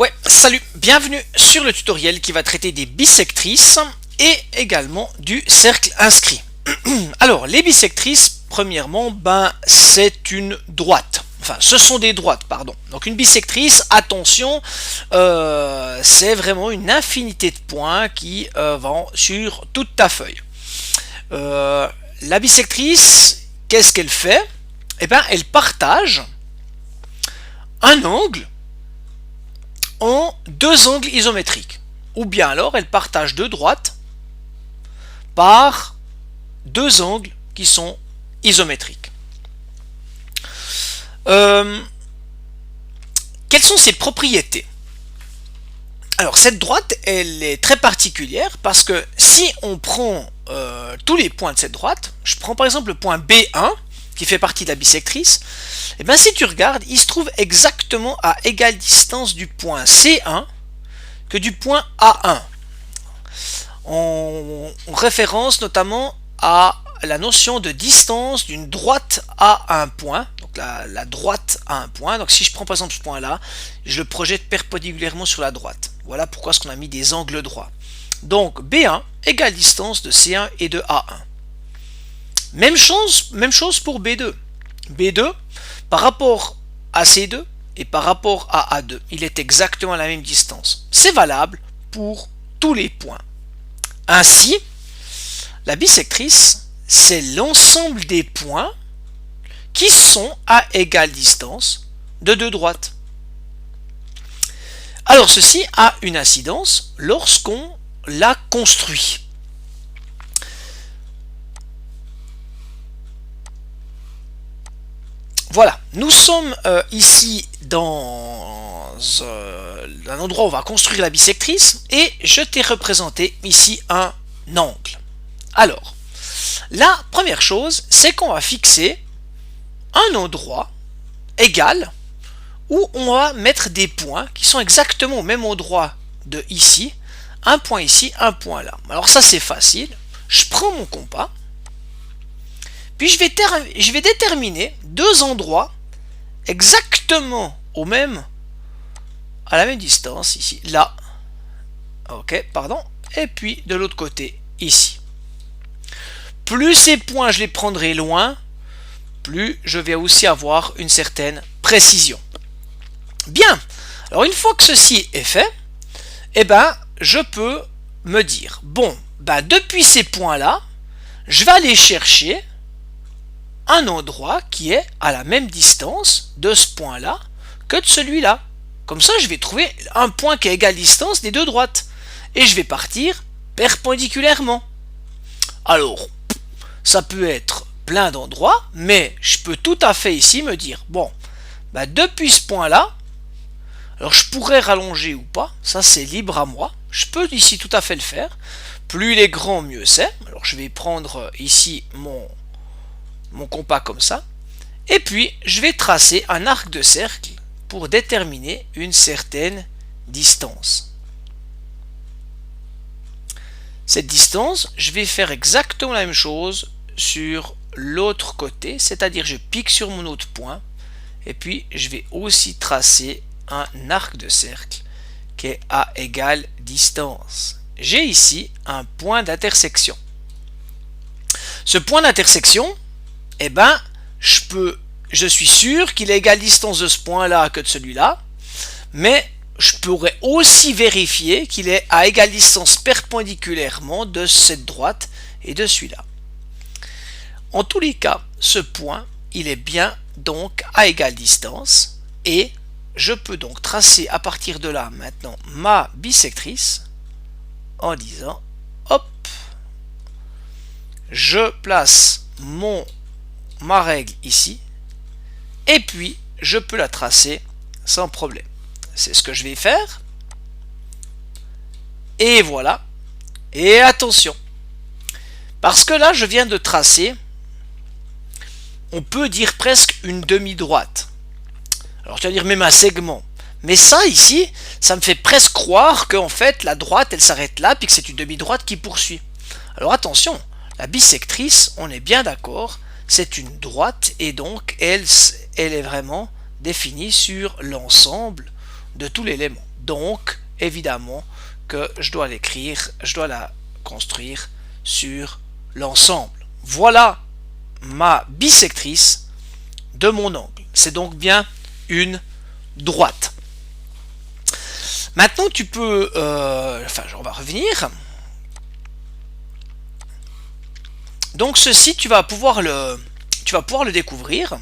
Ouais, salut, bienvenue sur le tutoriel qui va traiter des bisectrices et également du cercle inscrit. Alors, les bisectrices, premièrement, c'est une droite. Enfin, ce sont des droites, pardon. Donc une bisectrice, attention, c'est vraiment une infinité de points qui vont sur toute ta feuille. La bisectrice, qu'est-ce qu'elle fait? Eh bien, elle partage un angle en deux angles isométriques. Ou bien alors, elle partage deux droites par deux angles qui sont isométriques. Quelles sont ses propriétés? Alors, cette droite, elle est très particulière parce que si on prend tous les points de cette droite, je prends par exemple le point B1, qui fait partie de la bisectrice, et bien si tu regardes, il se trouve exactement à égale distance du point C1 que du point A1. En référence notamment à la notion de distance d'une droite à un point, donc la droite à un point. Donc si je prends par exemple ce point là, je le projette perpendiculairement sur la droite. Voilà pourquoi on a mis des angles droits. Donc B1 égale distance de C1 et de A1. Même chose pour B2. B2 par rapport à C2 et par rapport à A2, il est exactement à la même distance. C'est valable pour tous les points. Ainsi, la bisectrice, c'est l'ensemble des points qui sont à égale distance de deux droites. Alors ceci a une incidence lorsqu'on la construit. Voilà, nous sommes ici dans un endroit où on va construire la bisectrice et je t'ai représenté ici un angle. Alors, la première chose, c'est qu'on va fixer un endroit égal où on va mettre des points qui sont exactement au même endroit de ici, un point ici, un point là. Alors ça c'est facile, je prends mon compas, puis je vais déterminer deux endroits exactement à la même distance ici, là, ok, pardon, et puis de l'autre côté ici. Plus ces points je les prendrai loin, plus je vais aussi avoir une certaine précision. Bien, alors une fois que ceci est fait, eh ben, je peux me dire, bon, depuis ces points-là, je vais aller chercher un endroit qui est à la même distance de ce point-là que de celui-là. Comme ça, je vais trouver un point qui est à égale distance des deux droites. Et je vais partir perpendiculairement. Alors, ça peut être plein d'endroits, mais je peux tout à fait ici me dire, bon, depuis ce point-là, alors je pourrais rallonger ou pas, ça c'est libre à moi, je peux ici tout à fait le faire. Plus il est grand, mieux c'est. Alors je vais prendre ici mon compas comme ça, et puis je vais tracer un arc de cercle pour déterminer une certaine distance. Cette distance, je vais faire exactement la même chose sur l'autre côté, c'est-à-dire je pique sur mon autre point, et puis je vais aussi tracer un arc de cercle qui est à égale distance. J'ai ici un point d'intersection. Ce point d'intersection, eh ben, je suis sûr qu'il est à égale distance de ce point-là que de celui-là, mais je pourrais aussi vérifier qu'il est à égale distance perpendiculairement de cette droite et de celui-là. En tous les cas, ce point, il est bien donc à égale distance et je peux donc tracer à partir de là maintenant ma bisectrice en disant, hop, je place ma règle ici, et puis je peux la tracer sans problème. C'est ce que je vais faire. Et voilà. Et attention, parce que là je viens de tracer, on peut dire presque une demi-droite. Alors tu vas dire même un segment. Mais ça ici, ça me fait presque croire qu'en fait la droite elle s'arrête là, puis que c'est une demi-droite qui poursuit. Alors attention, la bisectrice, on est bien d'accord, c'est une droite et donc elle est vraiment définie sur l'ensemble de tout l'élément. Donc, évidemment que je dois l'écrire, je dois la construire sur l'ensemble. Voilà ma bisectrice de mon angle. C'est donc bien une droite. Maintenant, tu peux... on va revenir. Donc, ceci, tu vas pouvoir le découvrir.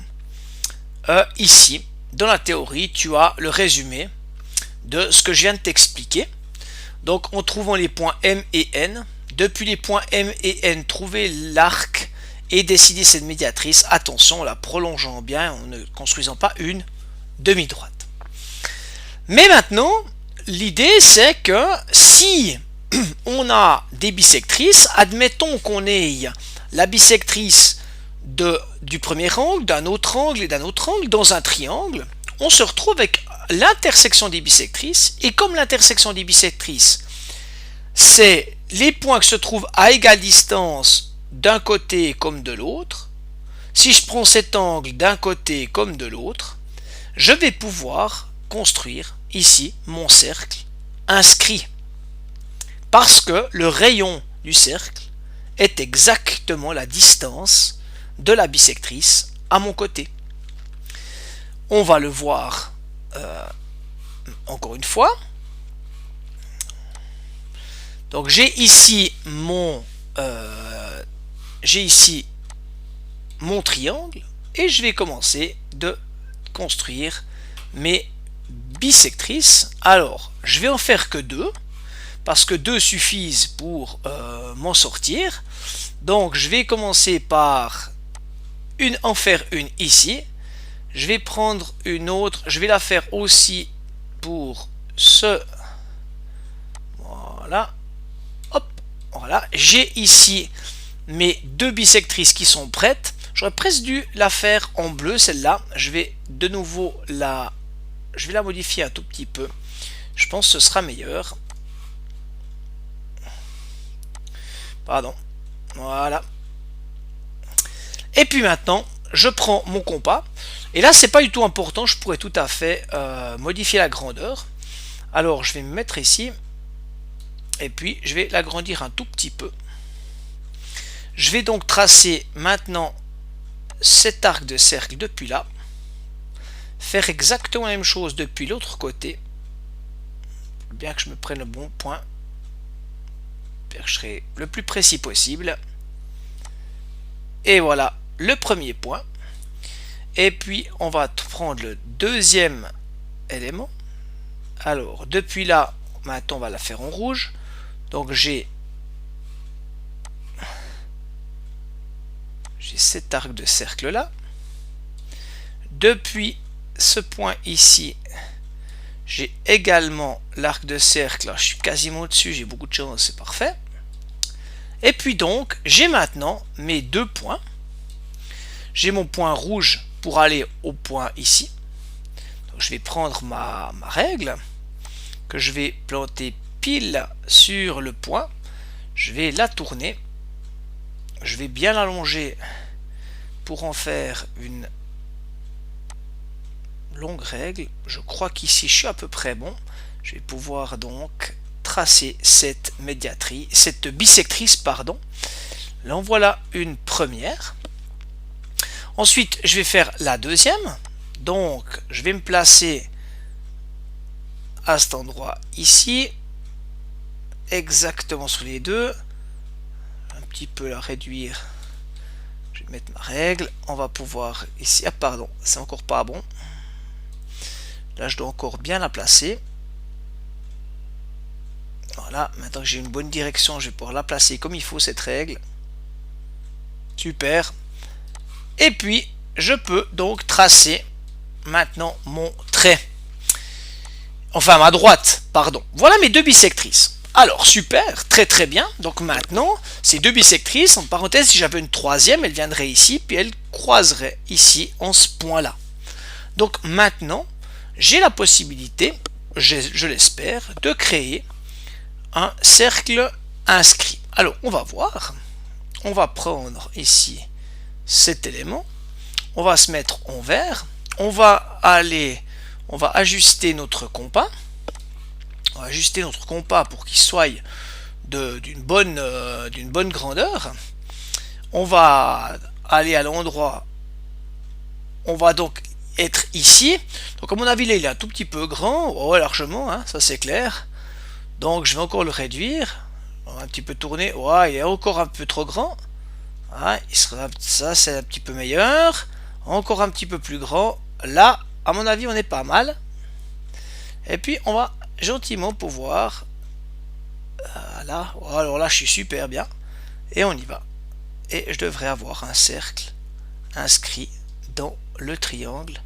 Ici, dans la théorie, tu as le résumé de ce que je viens de t'expliquer. Donc, en trouvant les points M et N, depuis les points M et N, trouver l'arc et décider cette médiatrice. Attention, en la prolongeant bien, en ne construisant pas une demi-droite. Mais maintenant, l'idée c'est que si on a des bisectrices, admettons qu'on ait la bisectrice du premier angle, d'un autre angle et d'un autre angle dans un triangle, on se retrouve avec l'intersection des bisectrices, et comme l'intersection des bisectrices, c'est les points qui se trouvent à égale distance d'un côté comme de l'autre, si je prends cet angle d'un côté comme de l'autre, je vais pouvoir construire ici mon cercle inscrit. Parce que le rayon du cercle est exactement la distance de la bisectrice à mon côté. On va le voir encore une fois. Donc j'ai ici mon triangle et je vais commencer de construire mes bisectrices. Alors je vais en faire que deux parce que deux suffisent pour m'en sortir. Donc je vais commencer par en faire une ici. Je vais prendre une autre, je vais la faire aussi pour ce. Voilà. Hop, voilà. J'ai ici mes deux bisectrices qui sont prêtes. J'aurais presque dû la faire en bleu, celle-là. Je vais de nouveau la modifier un tout petit peu. Je pense que ce sera meilleur. Pardon. Voilà. Et puis maintenant, je prends mon compas. Et là, c'est pas du tout important. Je pourrais tout à fait modifier la grandeur. Alors, je vais me mettre ici. Et puis, je vais l'agrandir un tout petit peu. Je vais donc tracer maintenant cet arc de cercle depuis là. Faire exactement la même chose depuis l'autre côté. Bien que je me prenne le bon point. Je serai le plus précis possible. Et voilà le premier point. Et puis on va prendre le deuxième élément. Alors depuis là, maintenant on va la faire en rouge. Donc j'ai cet arc de cercle là. Depuis ce point ici, j'ai également l'arc de cercle. Alors, je suis quasiment au-dessus, j'ai beaucoup de chance, c'est parfait. Et puis donc, j'ai maintenant mes deux points. J'ai mon point rouge pour aller au point ici. Donc, je vais prendre ma règle que je vais planter pile sur le point. Je vais la tourner. Je vais bien l'allonger pour en faire une longue règle. Je crois qu'ici je suis à peu près bon. Je vais pouvoir donc tracer cette bisectrice, pardon. Là en voilà une première. Ensuite je vais faire la deuxième. Donc je vais me placer à cet endroit ici, exactement sur les deux. Un petit peu la réduire. Je vais mettre ma règle. On va pouvoir ici. Ah pardon, c'est encore pas bon. Là, je dois encore bien la placer. Voilà, maintenant que j'ai une bonne direction, je vais pouvoir la placer comme il faut, cette règle. Super. Et puis, je peux donc tracer maintenant mon trait. Enfin, ma droite, pardon. Voilà mes deux bisectrices. Alors, super, très très bien. Donc maintenant, ces deux bisectrices, en parenthèse, si j'avais une troisième, elle viendrait ici, puis elle croiserait ici, en ce point-là. Donc maintenant, j'ai la possibilité, je l'espère, de créer un cercle inscrit. Alors, on va voir. On va prendre ici cet élément. On va se mettre en vert. On va ajuster notre compas. va ajuster notre compas pour qu'il soit d'une bonne grandeur. On va aller à l'endroit, on va donc être ici. Donc à mon avis là il est un tout petit peu grand, oh, largement, hein, ça c'est clair. Donc je vais encore le réduire, on va un petit peu tourner, ouais, il est encore un peu trop grand. Ouais, ça c'est un petit peu meilleur, encore un petit peu plus grand. Là, à mon avis on est pas mal. Et puis on va gentiment pouvoir, là, alors là je suis super bien. Et on y va. Et je devrais avoir un cercle inscrit dans le triangle.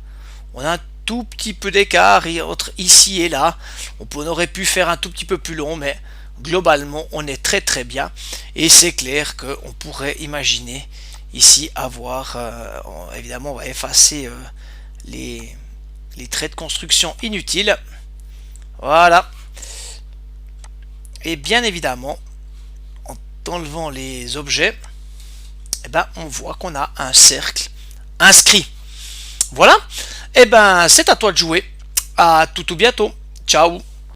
On a un tout petit peu d'écart entre ici et là. On aurait pu faire un tout petit peu plus long, mais globalement on est très très bien. Et c'est clair qu'on pourrait imaginer ici avoir, évidemment on va effacer les traits de construction inutiles. Voilà. Et bien évidemment, en enlevant les objets, eh ben, on voit qu'on a un cercle inscrit. Voilà. Eh ben, c'est à toi de jouer. À tout bientôt. Ciao.